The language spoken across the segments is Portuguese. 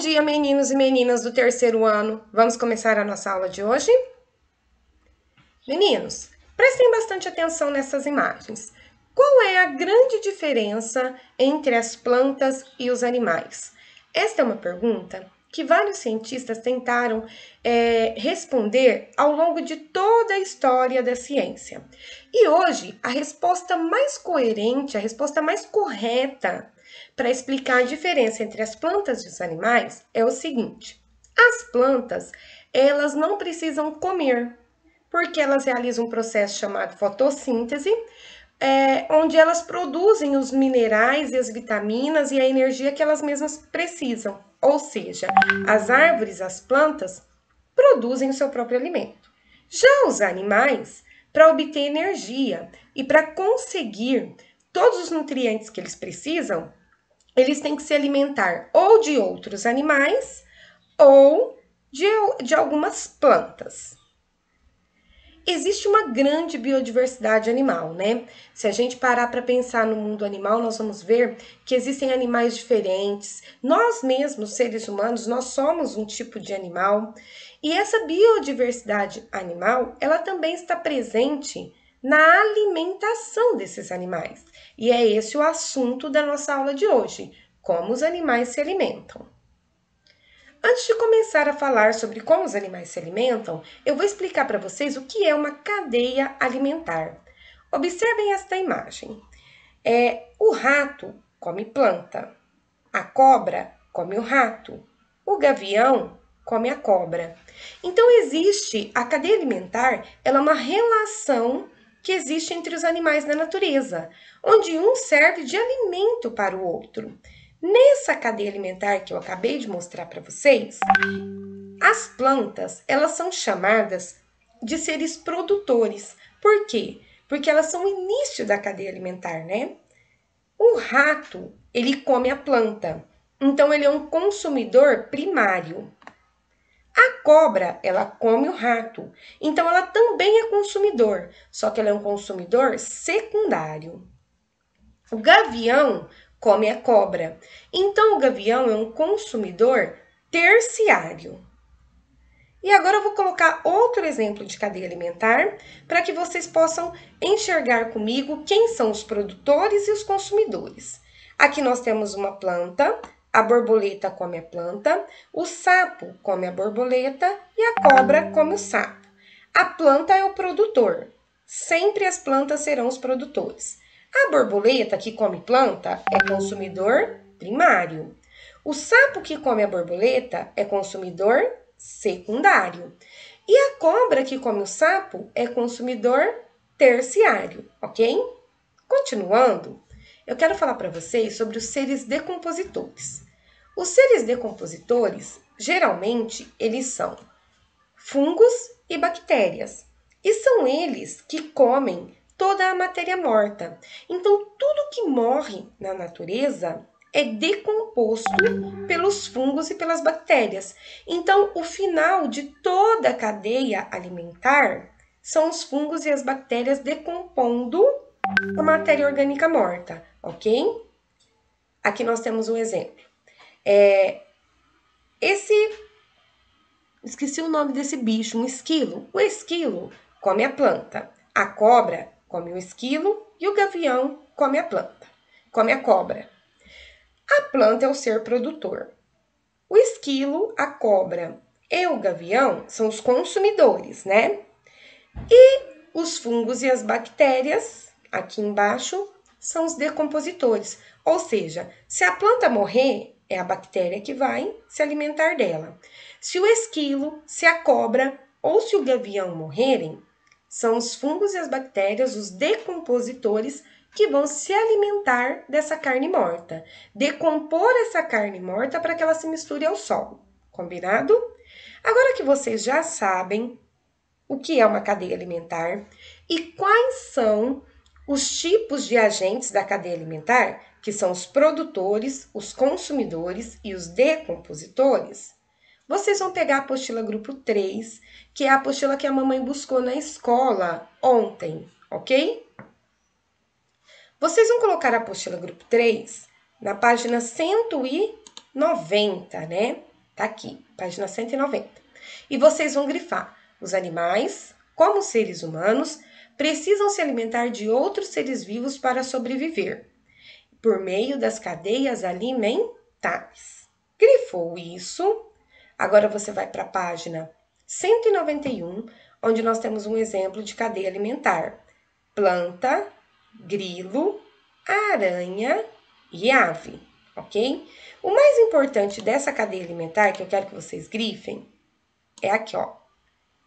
dia, meninos e meninas do terceiro ano. Vamos começar a nossa aula de hoje? Meninos, prestem bastante atenção nessas imagens. Qual é a grande diferença entre as plantas e os animais? Esta é uma pergunta que vários cientistas tentaram responder ao longo de toda a história da ciência. E hoje, a resposta mais coerente, a resposta mais correta para explicar a diferença entre as plantas e os animais é o seguinte: as plantas, elas não precisam comer, porque elas realizam um processo chamado fotossíntese, onde elas produzem os minerais e as vitaminas e a energia que elas mesmas precisam. Ou seja, as árvores, as plantas, produzem o seu próprio alimento. Já os animais, para obter energia e para conseguir todos os nutrientes que eles precisam, eles têm que se alimentar ou de outros animais ou de algumas plantas. Existe uma grande biodiversidade animal, né? Se a gente parar para pensar no mundo animal, nós vamos ver que existem animais diferentes. Nós mesmos, seres humanos, nós somos um tipo de animal. E essa biodiversidade animal, ela também está presente na alimentação desses animais. E é esse o assunto da nossa aula de hoje: como os animais se alimentam. Antes de começar a falar sobre como os animais se alimentam, eu vou explicar para vocês o que é uma cadeia alimentar. Observem esta imagem. O rato come planta, a cobra come o rato, o gavião come a cobra. Então existe a cadeia alimentar, ela é uma relação que existe entre os animais da natureza, onde um serve de alimento para o outro. Nessa cadeia alimentar que eu acabei de mostrar para vocês, as plantas, elas são chamadas de seres produtores. Por quê? Porque elas são o início da cadeia alimentar, né? O rato, ele come a planta. Então, ele é um consumidor primário. A cobra, ela come o rato. Então, ela também é consumidor, só que ela é um consumidor secundário. O gavião come a cobra. Então, o gavião é um consumidor terciário. E agora eu vou colocar outro exemplo de cadeia alimentar para que vocês possam enxergar comigo quem são os produtores e os consumidores. Aqui nós temos uma planta, a borboleta come a planta, o sapo come a borboleta e a cobra come o sapo. A planta é o produtor. Sempre as plantas serão os produtores. A borboleta que come planta é consumidor primário. O sapo que come a borboleta é consumidor secundário. E a cobra que come o sapo é consumidor terciário, ok? Continuando, eu quero falar para vocês sobre os seres decompositores. Os seres decompositores, geralmente, eles são fungos e bactérias. E são eles que comem toda a matéria morta. Então, tudo que morre na natureza é decomposto pelos fungos e pelas bactérias. Então, o final de toda a cadeia alimentar são os fungos e as bactérias decompondo a matéria orgânica morta, ok? Aqui nós temos um exemplo. Esqueci o nome desse bicho, um esquilo. O esquilo come a planta, a cobra come o esquilo e o gavião come a planta, come a cobra. A planta é o ser produtor. O esquilo, a cobra e o gavião são os consumidores, né? E os fungos e as bactérias, aqui embaixo, são os decompositores. Ou seja, se a planta morrer, é a bactéria que vai se alimentar dela. Se o esquilo, se a cobra ou se o gavião morrerem, são os fungos e as bactérias, os decompositores, que vão se alimentar dessa carne morta, decompor essa carne morta para que ela se misture ao solo. Combinado? Agora que vocês já sabem o que é uma cadeia alimentar e quais são os tipos de agentes da cadeia alimentar, que são os produtores, os consumidores e os decompositores, vocês vão pegar a apostila grupo 3, que é a apostila que a mamãe buscou na escola ontem, ok? Vocês vão colocar a apostila grupo 3 na página 190, né? Tá aqui, página 190. E vocês vão grifar: os animais, como os seres humanos, precisam se alimentar de outros seres vivos para sobreviver, por meio das cadeias alimentares. Grifou isso? Agora você vai para a página 191, onde nós temos um exemplo de cadeia alimentar: planta, grilo, aranha e ave, ok? O mais importante dessa cadeia alimentar, que eu quero que vocês grifem, é aqui, ó,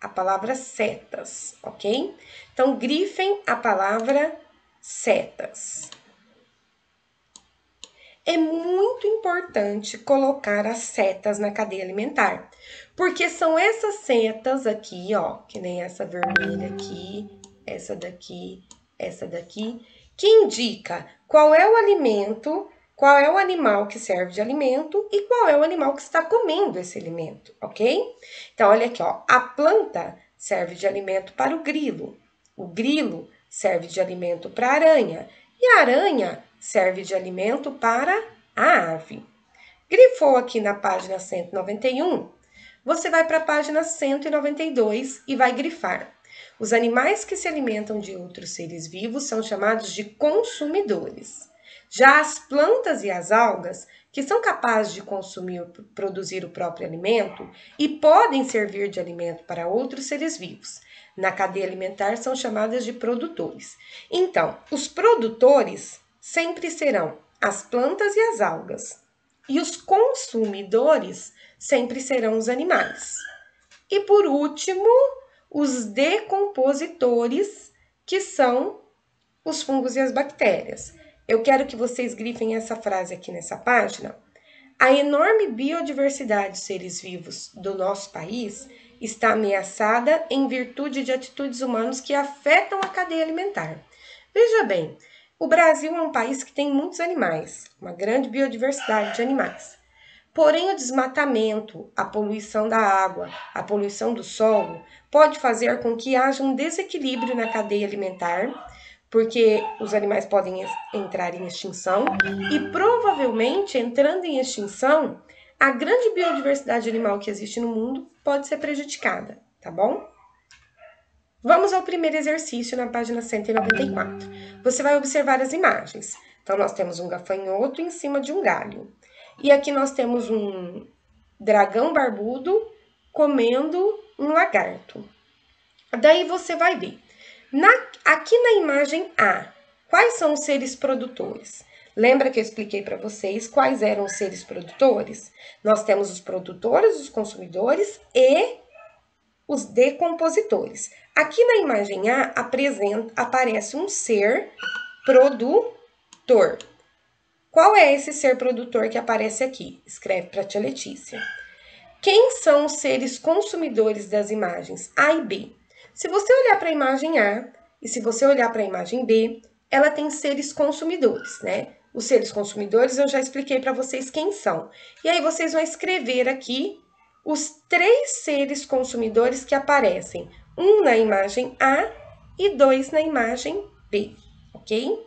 a palavra setas, ok? Então, grifem a palavra setas. É muito importante colocar as setas na cadeia alimentar, porque são essas setas aqui, ó, que nem essa vermelha aqui, essa daqui, que indica qual é o alimento, qual é o animal que serve de alimento e qual é o animal que está comendo esse alimento, ok? Então, olha aqui, ó, a planta serve de alimento para o grilo serve de alimento para a aranha e a aranha serve de alimento para a ave. Grifou aqui na página 191, você vai para a página 192 e vai grifar: os animais que se alimentam de outros seres vivos são chamados de consumidores. Já as plantas e as algas, que são capazes de produzir o próprio alimento e podem servir de alimento para outros seres vivos, na cadeia alimentar são chamadas de produtores. Então, os produtores sempre serão as plantas e as algas, e os consumidores sempre serão os animais. E por último, os decompositores, que são os fungos e as bactérias. Eu quero que vocês grifem essa frase aqui nessa página. A enorme biodiversidade de seres vivos do nosso país está ameaçada em virtude de atitudes humanas que afetam a cadeia alimentar. Veja bem, o Brasil é um país que tem muitos animais, uma grande biodiversidade de animais. Porém, o desmatamento, a poluição da água, a poluição do solo, pode fazer com que haja um desequilíbrio na cadeia alimentar, porque os animais podem entrar em extinção e provavelmente, entrando em extinção, a grande biodiversidade animal que existe no mundo pode ser prejudicada, tá bom? Vamos ao primeiro exercício na página 194. Você vai observar as imagens. Então, nós temos um gafanhoto em cima de um galho. E aqui nós temos um dragão barbudo comendo um lagarto. Daí você vai ver. Aqui na imagem A, quais são os seres produtores? Lembra que eu expliquei para vocês quais eram os seres produtores? Nós temos os produtores, os consumidores e os decompositores. Aqui na imagem A aparece um ser produtor. Qual é esse ser produtor que aparece aqui? Escreve para a tia Letícia. Quem são os seres consumidores das imagens A e B? Se você olhar para a imagem A e se você olhar para a imagem B, ela tem seres consumidores, né? Os seres consumidores eu já expliquei para vocês quem são. E aí vocês vão escrever aqui os 3 seres consumidores que aparecem. Um na imagem A e 2 na imagem B, ok?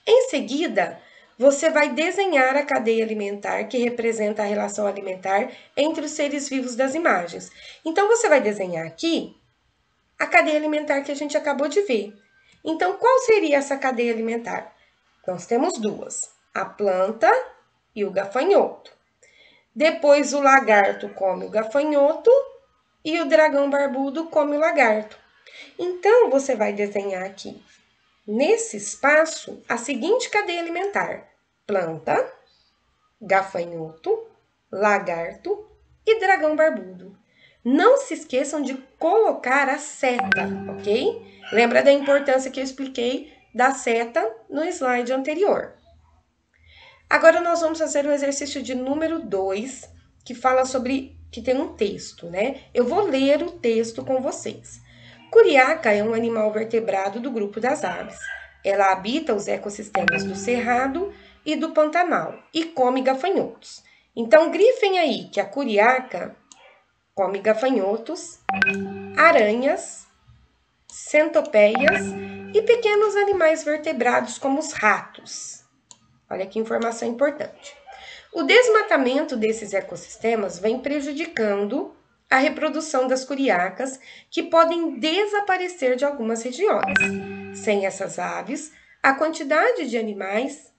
Em seguida, você vai desenhar a cadeia alimentar que representa a relação alimentar entre os seres vivos das imagens. Então, você vai desenhar aqui a cadeia alimentar que a gente acabou de ver. Então, qual seria essa cadeia alimentar? Nós temos 2, a planta e o gafanhoto. Depois, o lagarto come o gafanhoto e o dragão barbudo come o lagarto. Então, você vai desenhar aqui, nesse espaço, a seguinte cadeia alimentar: planta, gafanhoto, lagarto e dragão barbudo. Não se esqueçam de colocar a seta, ok? Lembra da importância que eu expliquei da seta no slide anterior. Agora nós vamos fazer o exercício de número 2, que fala sobre, que tem um texto, né? Eu vou ler o texto com vocês. Curiaca é um animal vertebrado do grupo das aves. Ela habita os ecossistemas do Cerrado e do Pantanal e come gafanhotos. Então, grifem aí que a curiaca come gafanhotos, aranhas, centopeias e pequenos animais vertebrados como os ratos. Olha que informação importante. O desmatamento desses ecossistemas vem prejudicando a reprodução das curiacas, que podem desaparecer de algumas regiões. Sem essas aves, a quantidade de animais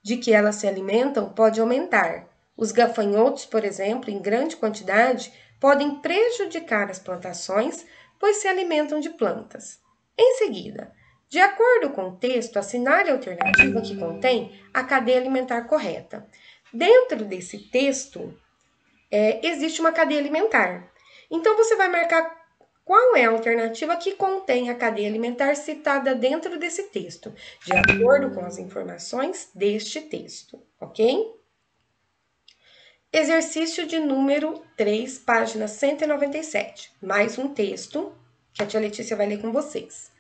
de que elas se alimentam pode aumentar. Os gafanhotos, por exemplo, em grande quantidade, podem prejudicar as plantações, pois se alimentam de plantas. Em seguida, de acordo com o texto, assinale a alternativa que contém a cadeia alimentar correta. Dentro desse texto, existe uma cadeia alimentar. Então, você vai marcar qual é a alternativa que contém a cadeia alimentar citada dentro desse texto, de acordo com as informações deste texto, ok? Exercício de número 3, página 197. Mais um texto que a tia Letícia vai ler com vocês.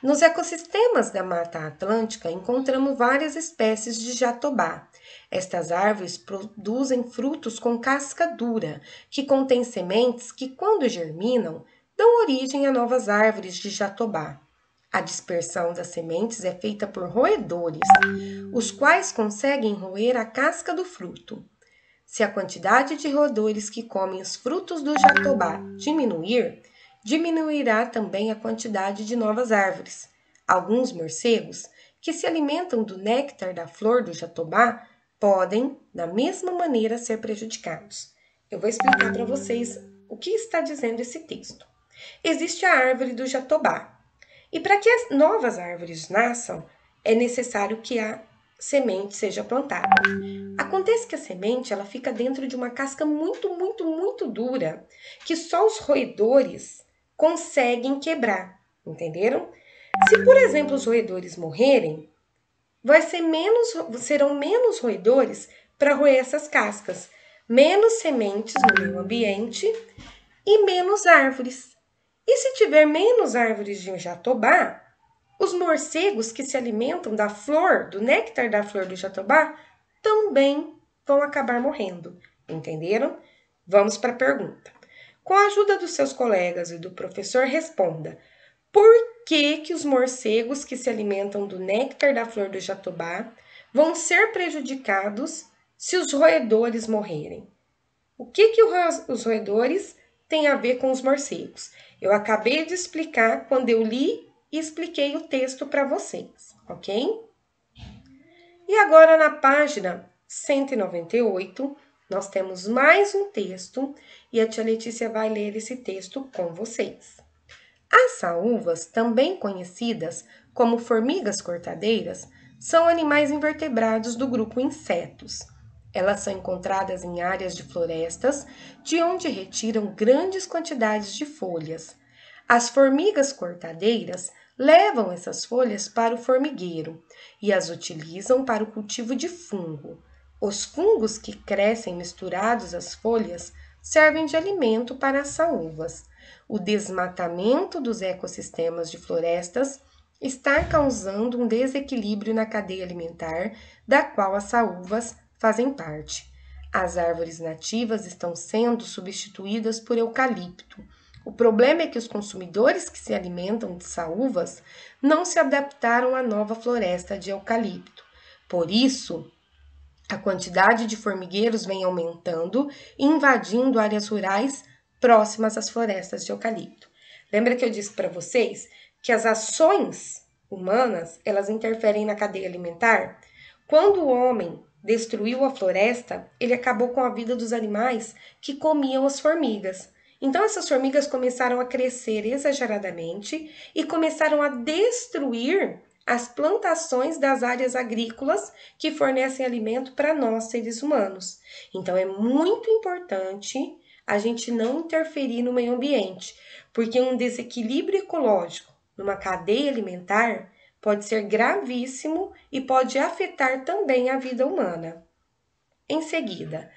Nos ecossistemas da Mata Atlântica, encontramos várias espécies de jatobá. Estas árvores produzem frutos com casca dura, que contêm sementes que, quando germinam, dão origem a novas árvores de jatobá. A dispersão das sementes é feita por roedores, os quais conseguem roer a casca do fruto. Se a quantidade de roedores que comem os frutos do jatobá diminuir, diminuirá também a quantidade de novas árvores. Alguns morcegos, que se alimentam do néctar da flor do jatobá, podem, da mesma maneira, ser prejudicados. Eu vou explicar para vocês o que está dizendo esse texto. Existe a árvore do jatobá, e para que as novas árvores nasçam, é necessário que a semente seja plantada. Acontece que a semente ela fica dentro de uma casca muito dura, que só os roedores conseguem quebrar, entenderam? Se, por exemplo, os roedores morrerem, serão menos roedores para roer essas cascas, menos sementes no meio ambiente e menos árvores. E se tiver menos árvores de jatobá, os morcegos que se alimentam da flor, do néctar da flor do jatobá, também vão acabar morrendo, entenderam? Vamos para a pergunta. Com a ajuda dos seus colegas e do professor, responda: por que os morcegos que se alimentam do néctar da flor do jatobá vão ser prejudicados se os roedores morrerem? O que os roedores têm a ver com os morcegos? Eu acabei de explicar quando eu li e expliquei o texto para vocês, ok? E agora na página 198, nós temos mais um texto e a tia Letícia vai ler esse texto com vocês. As saúvas, também conhecidas como formigas cortadeiras, são animais invertebrados do grupo insetos. Elas são encontradas em áreas de florestas, de onde retiram grandes quantidades de folhas. As formigas cortadeiras levam essas folhas para o formigueiro e as utilizam para o cultivo de fungo. Os fungos que crescem misturados às folhas servem de alimento para as saúvas. O desmatamento dos ecossistemas de florestas está causando um desequilíbrio na cadeia alimentar, da qual as saúvas fazem parte. As árvores nativas estão sendo substituídas por eucalipto. O problema é que os consumidores que se alimentam de saúvas não se adaptaram à nova floresta de eucalipto. Por isso, a quantidade de formigueiros vem aumentando e invadindo áreas rurais próximas às florestas de eucalipto. Lembra que eu disse para vocês que as ações humanas, elas interferem na cadeia alimentar? Quando o homem destruiu a floresta, ele acabou com a vida dos animais que comiam as formigas. Então essas formigas começaram a crescer exageradamente e começaram a destruir as plantações das áreas agrícolas que fornecem alimento para nós, seres humanos. Então é muito importante a gente não interferir no meio ambiente, porque um desequilíbrio ecológico numa cadeia alimentar pode ser gravíssimo e pode afetar também a vida humana. Em seguida,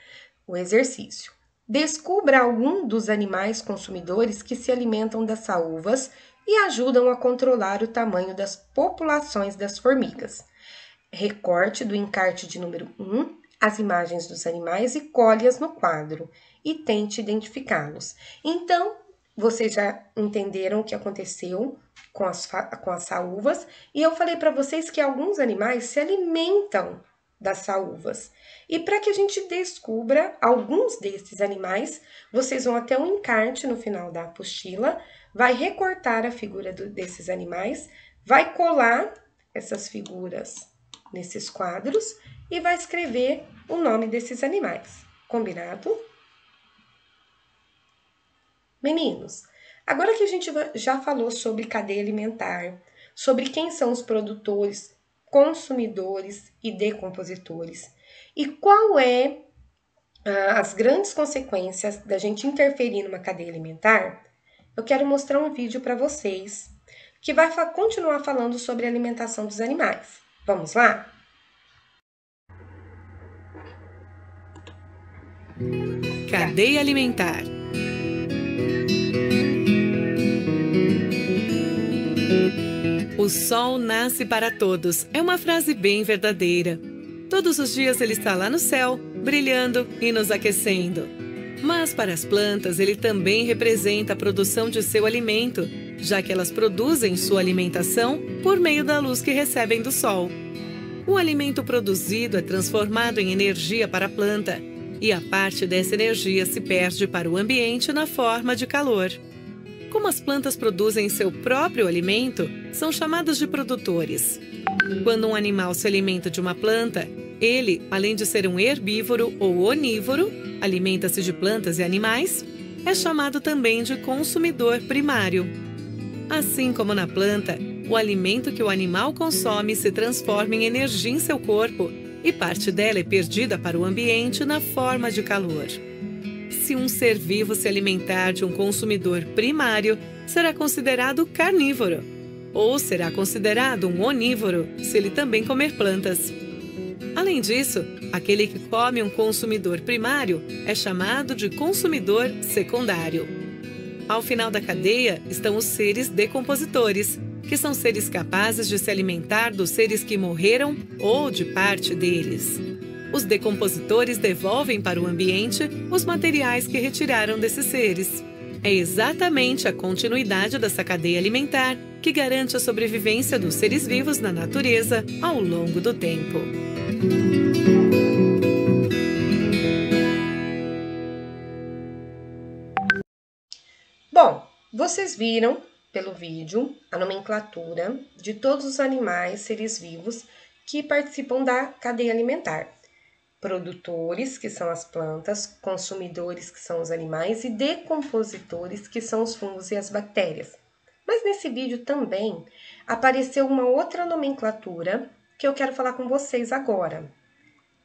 o exercício. Descubra algum dos animais consumidores que se alimentam das saúvas e ajudam a controlar o tamanho das populações das formigas. Recorte do encarte de número 1 as imagens dos animais e colhe-as no quadro e tente identificá-los. Então, vocês já entenderam o que aconteceu com as saúvas e eu falei para vocês que alguns animais se alimentam das saúvas. E para que a gente descubra alguns desses animais, vocês vão até um encarte no final da apostila, vai recortar a figura desses animais, vai colar essas figuras nesses quadros e vai escrever o nome desses animais. Combinado? Meninos, agora que a gente já falou sobre cadeia alimentar, sobre quem são os produtores, consumidores e decompositores, e qual é as grandes consequências da gente interferir numa cadeia alimentar, eu quero mostrar um vídeo para vocês que vai continuar falando sobre a alimentação dos animais. Vamos lá? Cadeia alimentar. O sol nasce para todos é uma frase bem verdadeira. Todos os dias ele está lá no céu, brilhando e nos aquecendo. Mas para as plantas ele também representa a produção de seu alimento, já que elas produzem sua alimentação por meio da luz que recebem do sol. O alimento produzido é transformado em energia para a planta, e a parte dessa energia se perde para o ambiente na forma de calor. Como as plantas produzem seu próprio alimento, são chamados de produtores. Quando um animal se alimenta de uma planta, ele, além de ser um herbívoro ou onívoro, alimenta-se de plantas e animais, é chamado também de consumidor primário. Assim como na planta, o alimento que o animal consome se transforma em energia em seu corpo e parte dela é perdida para o ambiente na forma de calor. Se um ser vivo se alimentar de um consumidor primário, será considerado carnívoro, ou será considerado um onívoro se ele também comer plantas. Além disso, aquele que come um consumidor primário é chamado de consumidor secundário. Ao final da cadeia estão os seres decompositores, que são seres capazes de se alimentar dos seres que morreram ou de parte deles. Os decompositores devolvem para o ambiente os materiais que retiraram desses seres. É exatamente a continuidade dessa cadeia alimentar que garante a sobrevivência dos seres vivos na natureza ao longo do tempo. Bom, vocês viram pelo vídeo a nomenclatura de todos os animais, seres vivos que participam da cadeia alimentar. Produtores, que são as plantas, consumidores, que são os animais, e decompositores, que são os fungos e as bactérias. Mas nesse vídeo também apareceu uma outra nomenclatura que eu quero falar com vocês agora.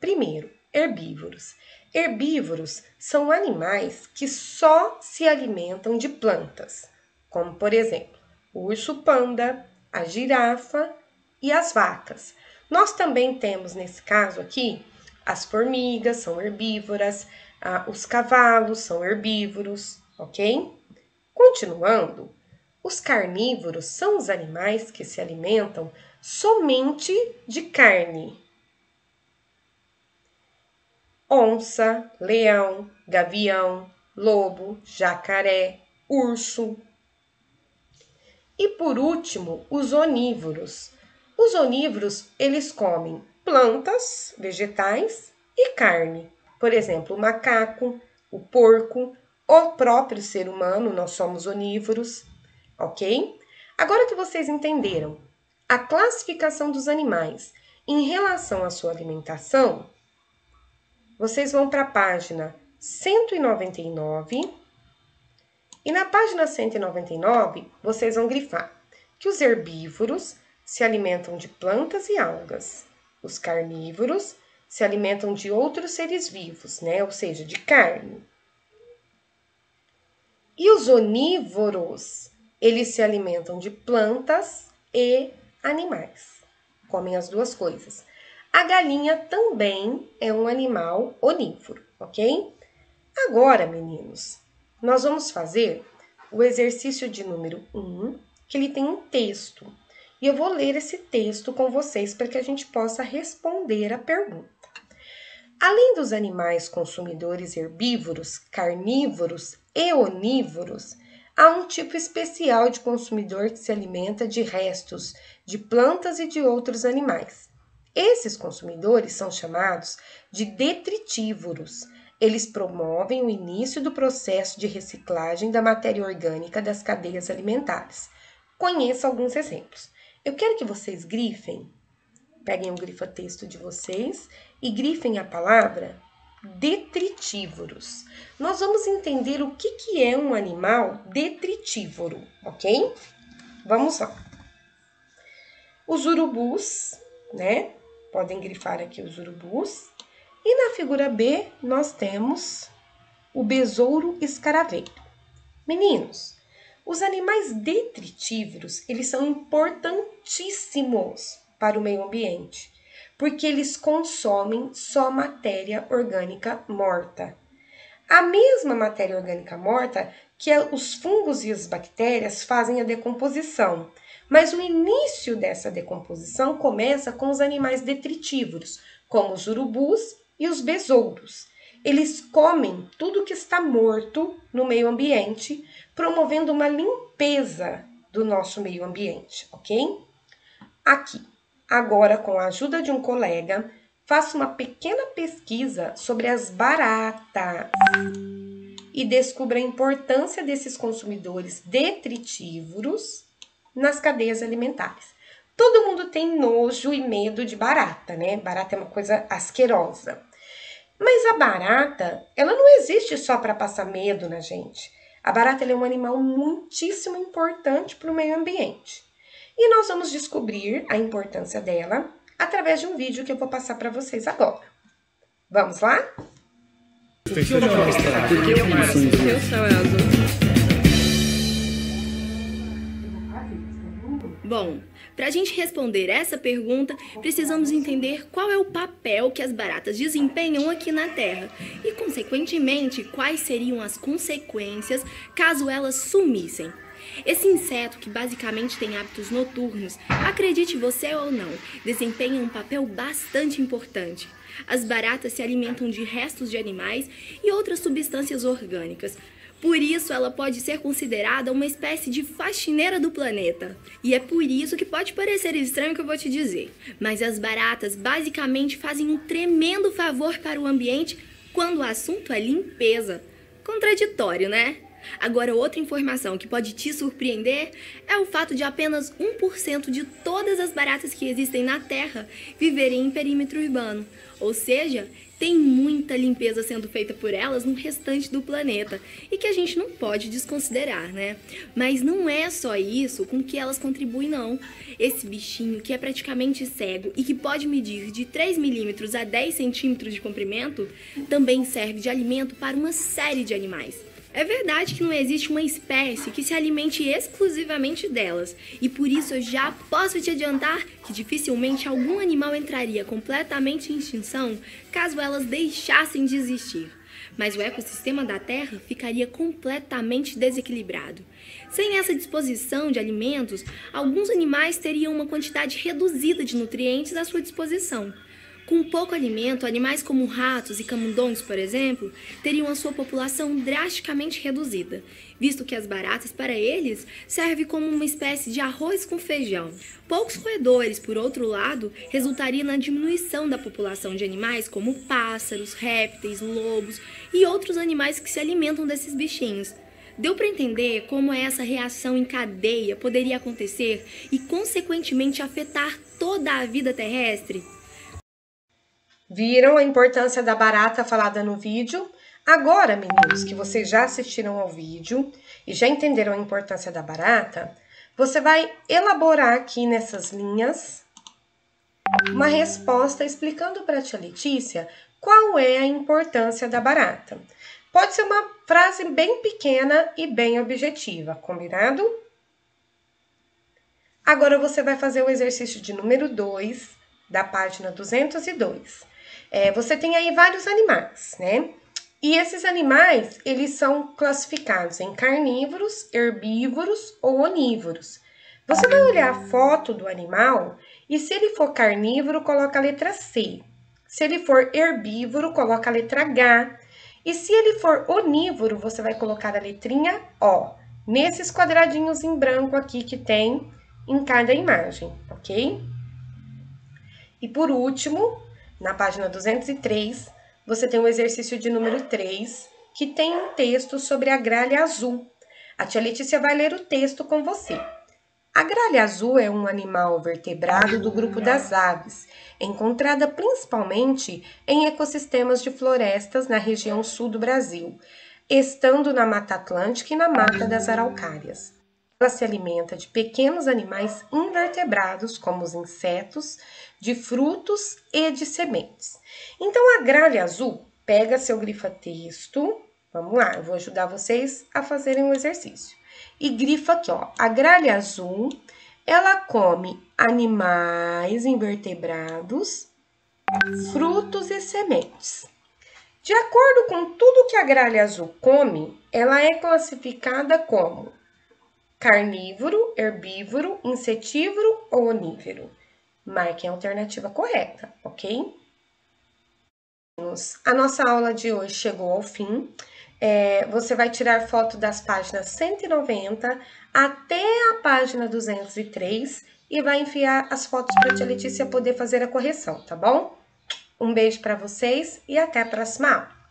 Primeiro, herbívoros. Herbívoros são animais que só se alimentam de plantas, como por exemplo, o urso-panda, a girafa e as vacas. Nós também temos nesse caso aqui as formigas são herbívoras, os cavalos são herbívoros, ok? Continuando, os carnívoros são os animais que se alimentam somente de carne. Onça, leão, gavião, lobo, jacaré, urso. E por último, os onívoros. Os onívoros, eles comem plantas, vegetais e carne. Por exemplo, o macaco, o porco, o próprio ser humano, nós somos onívoros, ok? Agora que vocês entenderam a classificação dos animais em relação à sua alimentação, vocês vão para a página 199 e na página 199 vocês vão grifar que os herbívoros se alimentam de plantas e algas. Os carnívoros se alimentam de outros seres vivos, né? Ou seja, de carne. E os onívoros, eles se alimentam de plantas e animais. Comem as duas coisas. A galinha também é um animal onívoro, ok? Agora, meninos, nós vamos fazer o exercício de número 1, que ele tem um texto. E eu vou ler esse texto com vocês para que a gente possa responder a pergunta. Além dos animais consumidores herbívoros, carnívoros e onívoros, há um tipo especial de consumidor que se alimenta de restos de plantas e de outros animais. Esses consumidores são chamados de detritívoros. Eles promovem o início do processo de reciclagem da matéria orgânica das cadeias alimentares. Conheça alguns exemplos. Eu quero que vocês grifem, peguem o grifa-texto de vocês e grifem a palavra detritívoros. Nós vamos entender o que é um animal detritívoro, ok? Vamos lá. Os urubus, né? Podem grifar aqui os urubus. E na figura B, nós temos o besouro escaravelho. Meninos, os animais detritívoros, eles são importantíssimos para o meio ambiente, porque eles consomem só matéria orgânica morta. A mesma matéria orgânica morta que os fungos e as bactérias fazem a decomposição, mas o início dessa decomposição começa com os animais detritívoros, como os urubus e os besouros. Eles comem tudo que está morto no meio ambiente, promovendo uma limpeza do nosso meio ambiente, ok? Aqui, agora com a ajuda de um colega, faça uma pequena pesquisa sobre as baratas e descubra a importância desses consumidores detritívoros nas cadeias alimentares. Todo mundo tem nojo e medo de barata, né? Barata é uma coisa asquerosa. Mas a barata, ela não existe só para passar medo na gente. A barata ela é um animal muitíssimo importante para o meio ambiente. E nós vamos descobrir a importância dela através de um vídeo que eu vou passar para vocês agora. Vamos lá? Bom, para a gente responder essa pergunta, precisamos entender qual é o papel que as baratas desempenham aqui na Terra e, consequentemente, quais seriam as consequências caso elas sumissem. Esse inseto, que basicamente tem hábitos noturnos, acredite você ou não, desempenha um papel bastante importante. As baratas se alimentam de restos de animais e outras substâncias orgânicas. Por isso, ela pode ser considerada uma espécie de faxineira do planeta. E é por isso que pode parecer estranho o que eu vou te dizer. Mas as baratas basicamente fazem um tremendo favor para o ambiente quando o assunto é limpeza. Contraditório, né? Agora, outra informação que pode te surpreender é o fato de apenas 1% de todas as baratas que existem na Terra viverem em perímetro urbano. Ou seja, tem muita limpeza sendo feita por elas no restante do planeta e que a gente não pode desconsiderar, né? Mas não é só isso com que elas contribuem, não. Esse bichinho, que é praticamente cego e que pode medir de 3 milímetros a 10 centímetros de comprimento, também serve de alimento para uma série de animais. É verdade que não existe uma espécie que se alimente exclusivamente delas, e por isso eu já posso te adiantar que dificilmente algum animal entraria completamente em extinção caso elas deixassem de existir. Mas o ecossistema da Terra ficaria completamente desequilibrado. Sem essa disposição de alimentos, alguns animais teriam uma quantidade reduzida de nutrientes à sua disposição. Com pouco alimento, animais como ratos e camundongos, por exemplo, teriam a sua população drasticamente reduzida, visto que as baratas, para eles, servem como uma espécie de arroz com feijão. Poucos roedores, por outro lado, resultariam na diminuição da população de animais como pássaros, répteis, lobos e outros animais que se alimentam desses bichinhos. Deu para entender como essa reação em cadeia poderia acontecer e, consequentemente, afetar toda a vida terrestre? Viram a importância da barata falada no vídeo? Agora, meninos, que vocês já assistiram ao vídeo e já entenderam a importância da barata, você vai elaborar aqui nessas linhas uma resposta explicando para a tia Letícia qual é a importância da barata. Pode ser uma frase bem pequena e bem objetiva, combinado? Agora você vai fazer o exercício de número 2 da página 202. Você tem aí vários animais, né? E esses animais, eles são classificados em carnívoros, herbívoros ou onívoros. Você vai olhar a foto do animal e se ele for carnívoro, coloca a letra C. Se ele for herbívoro, coloca a letra H. E se ele for onívoro, você vai colocar a letrinha O, nesses quadradinhos em branco aqui que tem em cada imagem, ok? E por último, na página 203, você tem o exercício de número 3, que tem um texto sobre a gralha azul. A tia Letícia vai ler o texto com você. A gralha azul é um animal vertebrado do grupo das aves, encontrada principalmente em ecossistemas de florestas na região sul do Brasil, estando na Mata Atlântica e na Mata das Araucárias. Ela se alimenta de pequenos animais invertebrados, como os insetos, de frutos e de sementes. Então, a gralha azul pega seu grifa-texto. Vamos lá, eu vou ajudar vocês a fazerem o exercício. E grifa aqui, ó, a gralha azul, ela come animais invertebrados, frutos e sementes. De acordo com tudo que a gralha azul come, ela é classificada como carnívoro, herbívoro, insetívoro ou onívoro. Marquem a alternativa correta, ok? A nossa aula de hoje chegou ao fim. Você vai tirar foto das páginas 190 até a página 203 e vai enviar as fotos para a tia Letícia poder fazer a correção, tá bom? Um beijo para vocês e até a próxima aula.